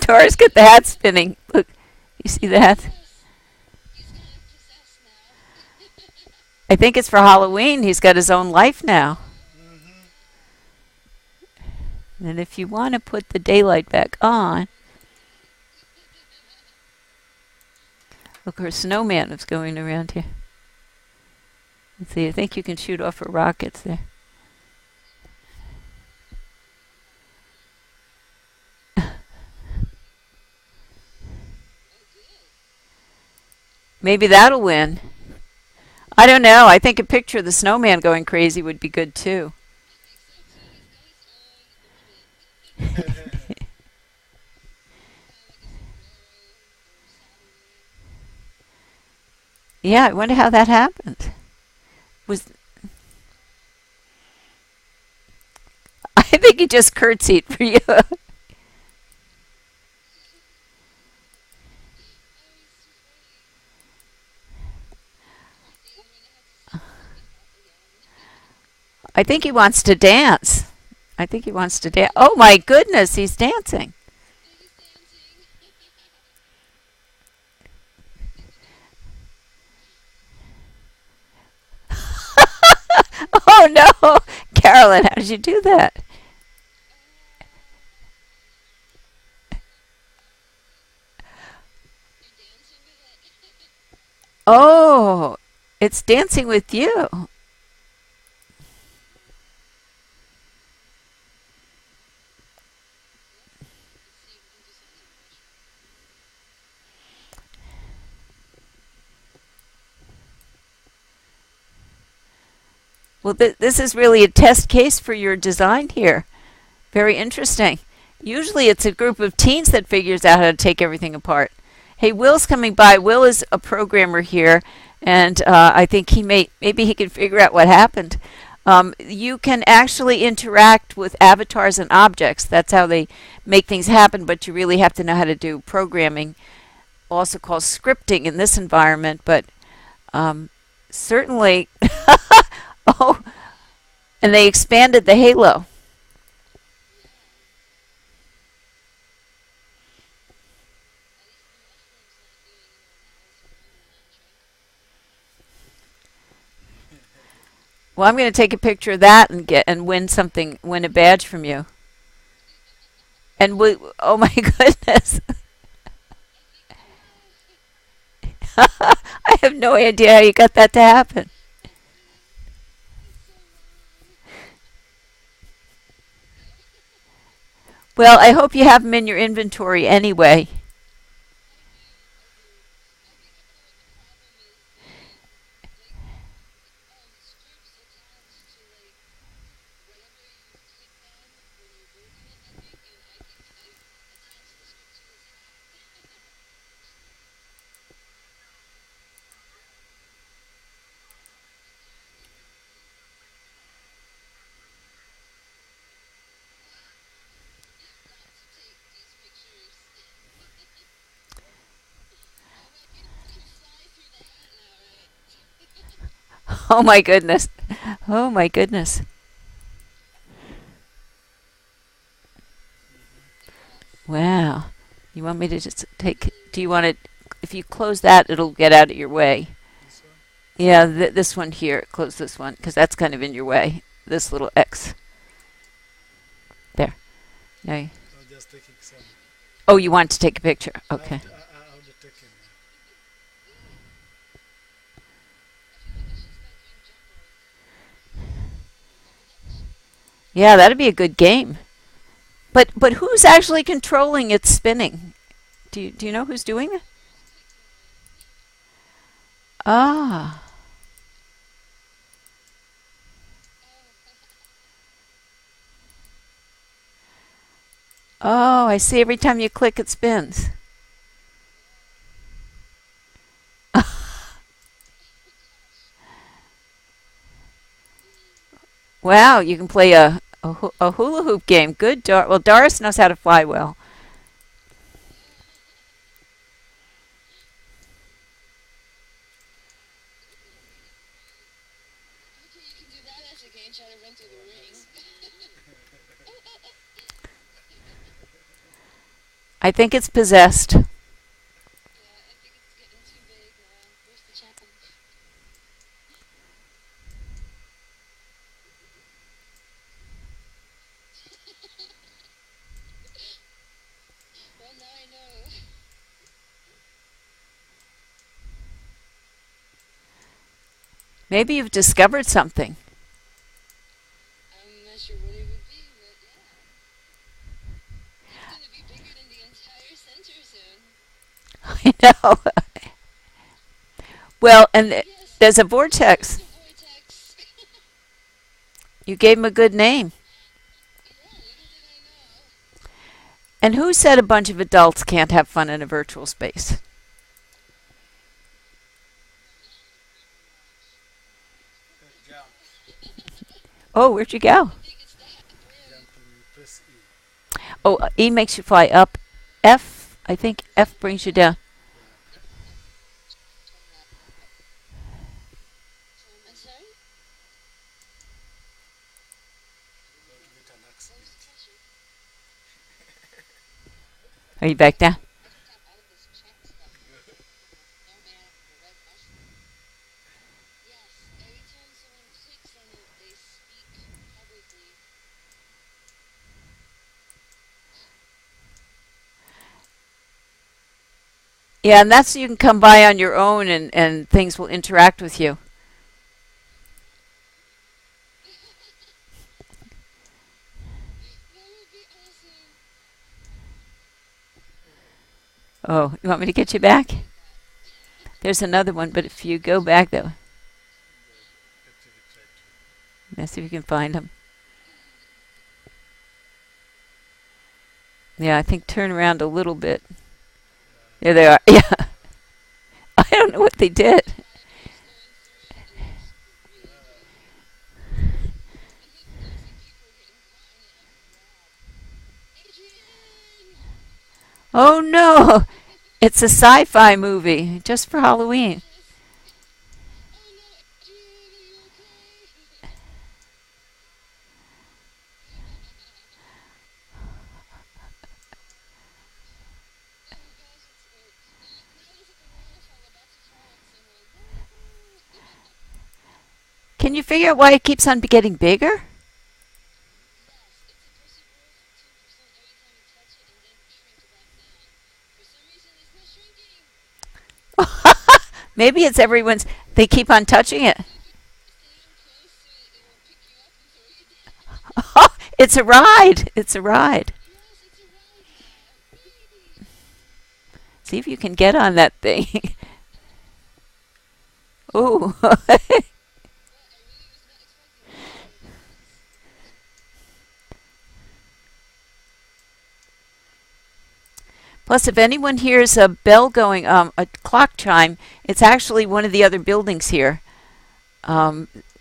Doris, get the hat spinning. Look, you see that? Yes. He's kind of possessed now. I think it's for Halloween. He's got his own life now. Mm-hmm. And if you want to put the daylight back on, look, her snowman is going around here. Let's see, I think you can shoot off her rockets there. Oh, good. Maybe that'll win. I don't know. I think a picture of the snowman going crazy would be good too. I think so too. He's got his own orbit. Like a sombrero or Saturn. Yeah, I wonder how that happened. Was I think he just curtsied for you. Oh, he's too funny. I think I'm gonna have to see him get up again. I think he wants to dance. I think he wants to dance. Oh my goodness, he's dancing. He's dancing. Oh no, Carolyn, how did you do that? You're dancing with it. Oh, it's dancing with you. Let's see if we can do something special. Well, this is really a test case for your design here. Very interesting. Usually it's a group of teens that figures out how to take everything apart. Hey, Will's coming by. Will is a programmer here, and I think maybe he can figure out what happened. You can actually interact with avatars and objects. That's how they make things happen, but you really have to know how to do programming, also called scripting in this environment, but certainly. Oh, and they expanded the halo. Yeah. At least the mushroom's not doing, Alice in Wonderland trick. Well, I'm going to take a picture of that and win something, win a badge from you. And oh my goodness, I think I know. I have no idea how you got that to happen. Let's see. It's so long. Well, I hope you have them in your inventory anyway. I do, I do. I think I know what the problem is. There's like scripts attached to like whatever you click on when you're building it, I think, and I think I attached the script to his hat. You've got to take these pictures. Oh, I can fly through the hat now, right? Oh my goodness. Oh my goodness. Yes. Wow. You want me to just take, do you want it, if you close that, it'll get out of your way. This one? Yeah, this one here, close this one, because that's kind of in your way. This little X. There. No. I was just taking some. Oh, you want to take a picture? Okay. I'll just take it. I feel like I should start doing jump rope. Yeah, that'd be a good game. But who's actually controlling its spinning? Do you know who's doing it? Who's clicking on it? Ah. Oh, Oh, I see. Every time you click, it spins. yeah. Gosh. Wow, you can play a hula hoop game. Good, well, Doris knows how to fly well. Okay, you can do that as a game. Try to run through the ring. I think it's possessed. Yeah, I think it's getting too big now. Where's the challenge? Well, now I know. Maybe you've discovered something. I'm not sure what it would be, but yeah. It's gonna be bigger than the entire center soon. I know. Well, and Yes. as a vortex. Mr. Vortex. You gave him a good name. Yeah, little did I know. And who said a bunch of adults can't have fun in a virtual space? Jump. Oh, where'd you go? I think it's that thrill. Jump and you press E. Oh, E makes you fly up. F, I think F brings you down. I'm sorry? Don't get an What was accident. the question? Are you back down? I can tap out of this chat stuff. No, man, the red mushroom. Yes, every time someone clicks on it, they speak publicly. Yeah, and that's so you can come by on your own and things will interact with you. That would be awesome. Oh, you want me to get you back? Like that. There's another one, but if you go back though, Get to the track. let's see if you can find them. Yeah, I think turn around a little bit. There they are. Yeah. I don't know what they did. Fireplace going through it. It looks really cool. It looks like people are getting caught in it like a grab. Adrian! Oh no! It's a sci-fi movie just for Halloween. Yes. Oh no, Adrian, are you okay? Oh gosh, it's great. Now it looks like a waterfall about to fall on someone. No! Can you figure out why it keeps on getting bigger? Yes, it's supposed to grow for 2% every time you touch it and then shrink back down. For some reason, it's not shrinking. Maybe it's everyone's. They keep on touching it. If you stand close to it, it will pick you up and throw you down. It's a ride. It's a ride. Yes, it's a ride. Baby. See if you can get on that thing. Ooh. Well, I really was not expecting that, so thanks. Plus, if anyone hears a bell going, a clock chime, it's actually one of the other buildings here.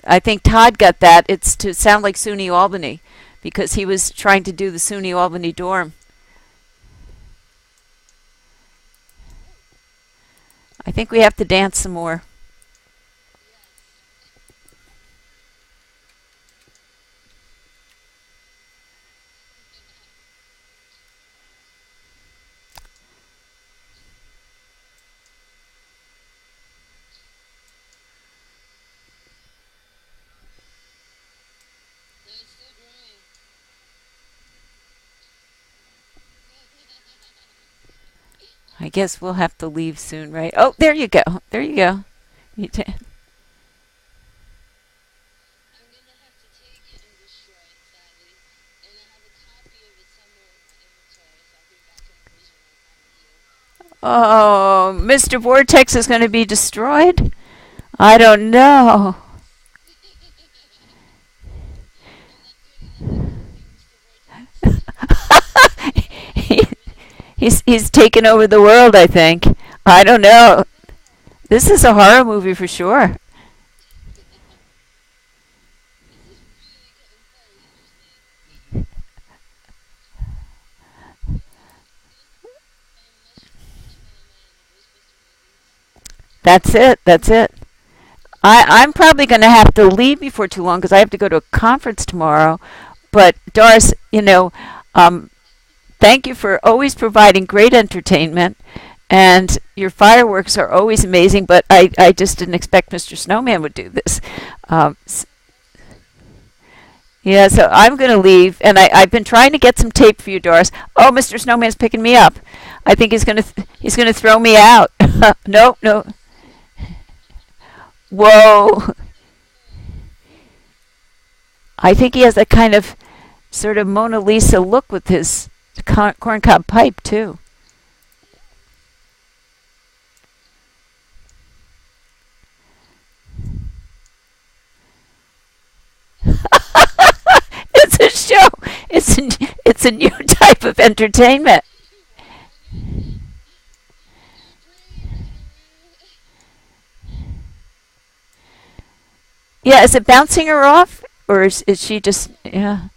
I think Todd got that. It's to sound like SUNY Albany because he was trying to do the SUNY Albany dorm. I think we have to dance some more. Yes. No, it's still growing. I guess we'll have to leave soon, right? Oh, there you go. There you go. You ta- I'm gonna have to take it and destroy it, sadly. And I have a copy of it somewhere in my inventory, so I'll bring back an original if I'm you. Oh, Mr. Vortex is going to be destroyed? I don't know. I'm not good enough at copying Mr. Vortex. He- he's taken over the world, I think. I don't know. This is a horror movie for sure. This is really getting very interesting. Marshmallow Man in the Ghostbuster movies. That's it. That's it. I'm probably going to have to leave before too long because I have to go to a conference tomorrow. But Doris, thank you for always providing great entertainment. And your fireworks are always amazing, but I just didn't expect Mr. Snowman would do this. Um, s- yeah, so I'm going to leave, and I've been trying to get some tape for you, Doris. Oh, Mr. Snowman's picking me up. I think he's going to throw me out. No, no. Whoa. I think he has that kind of sort of Mona Lisa look with his corncob pipe, too. show. It's a new type of entertainment. Yeah, is it bouncing her off, or is she just yeah?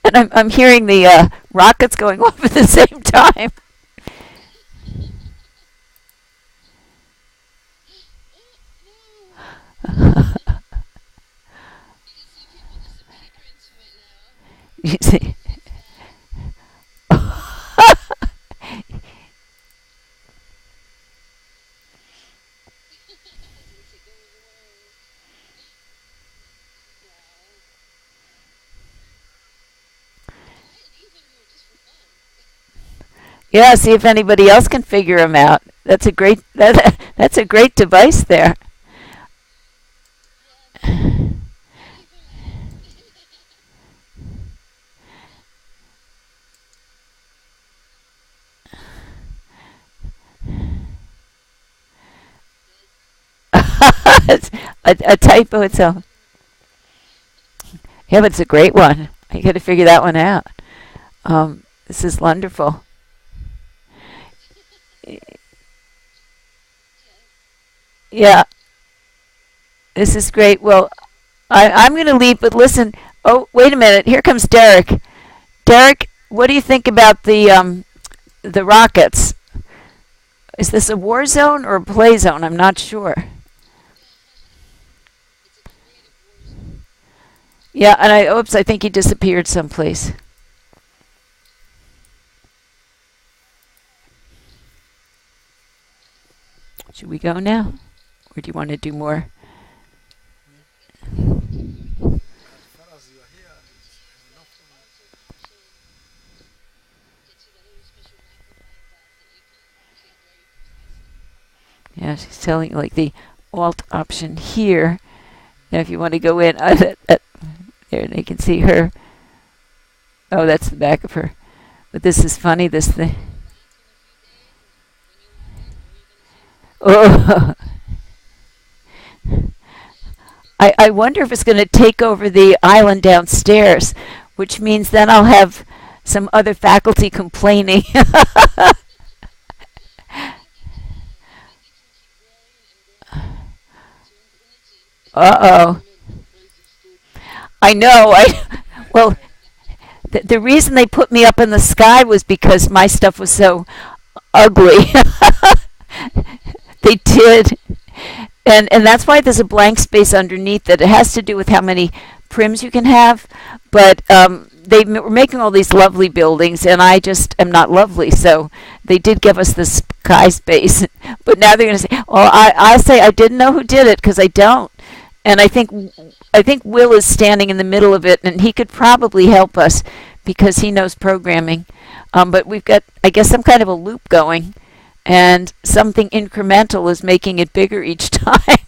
And I'm hearing the rockets going off at the same time. You see. Yeah, see if anybody else can figure them out. That's a great device there. It's a typo itself. Yeah, but it's a great one. You got to figure that one out. This is wonderful. Yeah, this is great. Well, I'm going to leave, but listen. Oh, wait a minute. Here comes Derek. Derek, what do you think about the rockets? Is this a war zone or a play zone? I'm not sure. Yeah, and I think he disappeared someplace. Should we go now? Or do you want to do more? As far as you are here, there's enough for me. Yeah, she's telling like the alt option here. Now, if you want to go in, there they can see her. Oh, that's the back of her. But this is funny. This thing. Oh, I wonder if it's going to take over the island downstairs, which means then I'll have some other faculty complaining. Uh-oh. I know. Well, the reason they put me up in the sky was because my stuff was so ugly. They did. And that's why there's a blank space underneath it. It has to do with how many prims you can have. But were making all these lovely buildings, and I just am not lovely. So they did give us the sky space. But now they're going to say, well, I'll say I didn't know who did it because I don't. And I think Will is standing in the middle of it, and he could probably help us because he knows programming. But we've got, I guess, some kind of a loop going, and something incremental is making it bigger each time.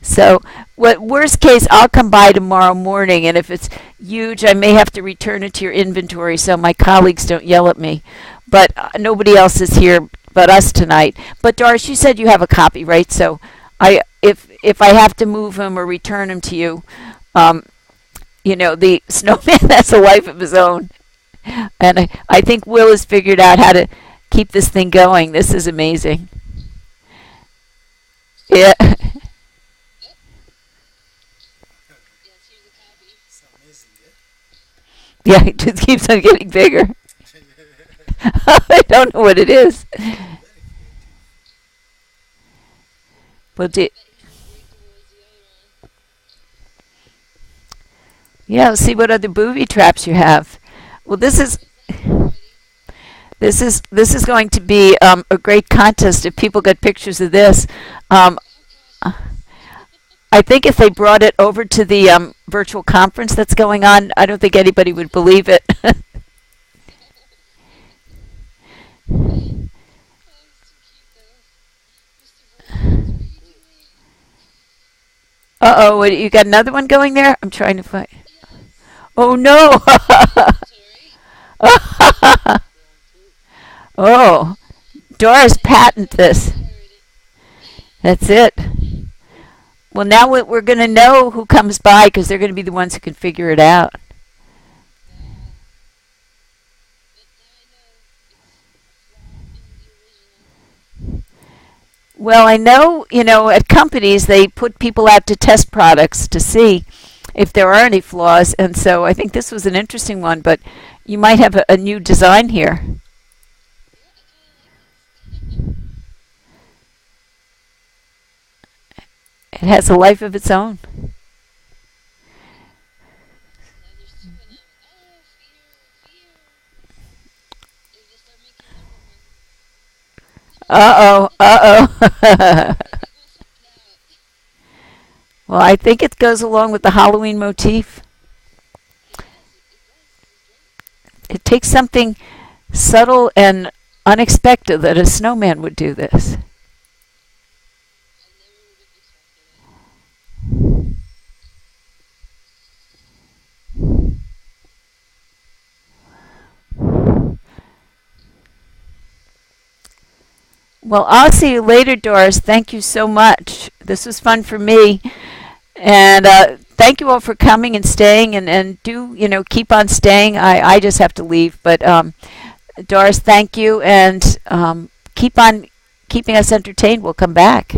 So, worst case, I'll come by tomorrow morning, and if it's huge, I may have to return it to your inventory so my colleagues don't yell at me. But nobody else is here but us tonight. But Doris, you said you have a copy, right? So, if I have to move him or return him to you, the snowman has a life of his own, and I think Will has figured out how to keep this thing going. This is amazing. Yeah. It's amazing, Yeah, it just keeps on getting bigger. I don't know what it is. But yeah, let's see what other booby traps you have. Well, this is going to be a great contest if people get pictures of this. Um, I think if they brought it over to the virtual conference that's going on, I don't think anybody would believe it. Uh-oh, you got another one going there? I'm trying to find. Oh, no. Oh, Doris patent this. That's it. Well, now we're going to know who comes by because they're going to be the ones who can figure it out. Yeah. But now I know it's flat in the original. Well, I know, at companies they put people out to test products to see if there are any flaws, and so I think this was an interesting one, but you might have a new design here. Yeah, I kind of like this. It has a life of its own. Now there's two of them. Oh, fear, fear. They just start making another one. Uh-oh, uh-oh. It will split out. Well, I think it goes along with the Halloween motif. It does. It does. This is great. It takes something subtle and unexpected that a snowman would do this. I never would have expected it. Well, I'll see you later, Doris. Thank you so much. This was fun for me. And thank you all for coming and staying, and do, keep on staying. I just have to leave. But Doris, thank you, and keep on keeping us entertained. We'll come back.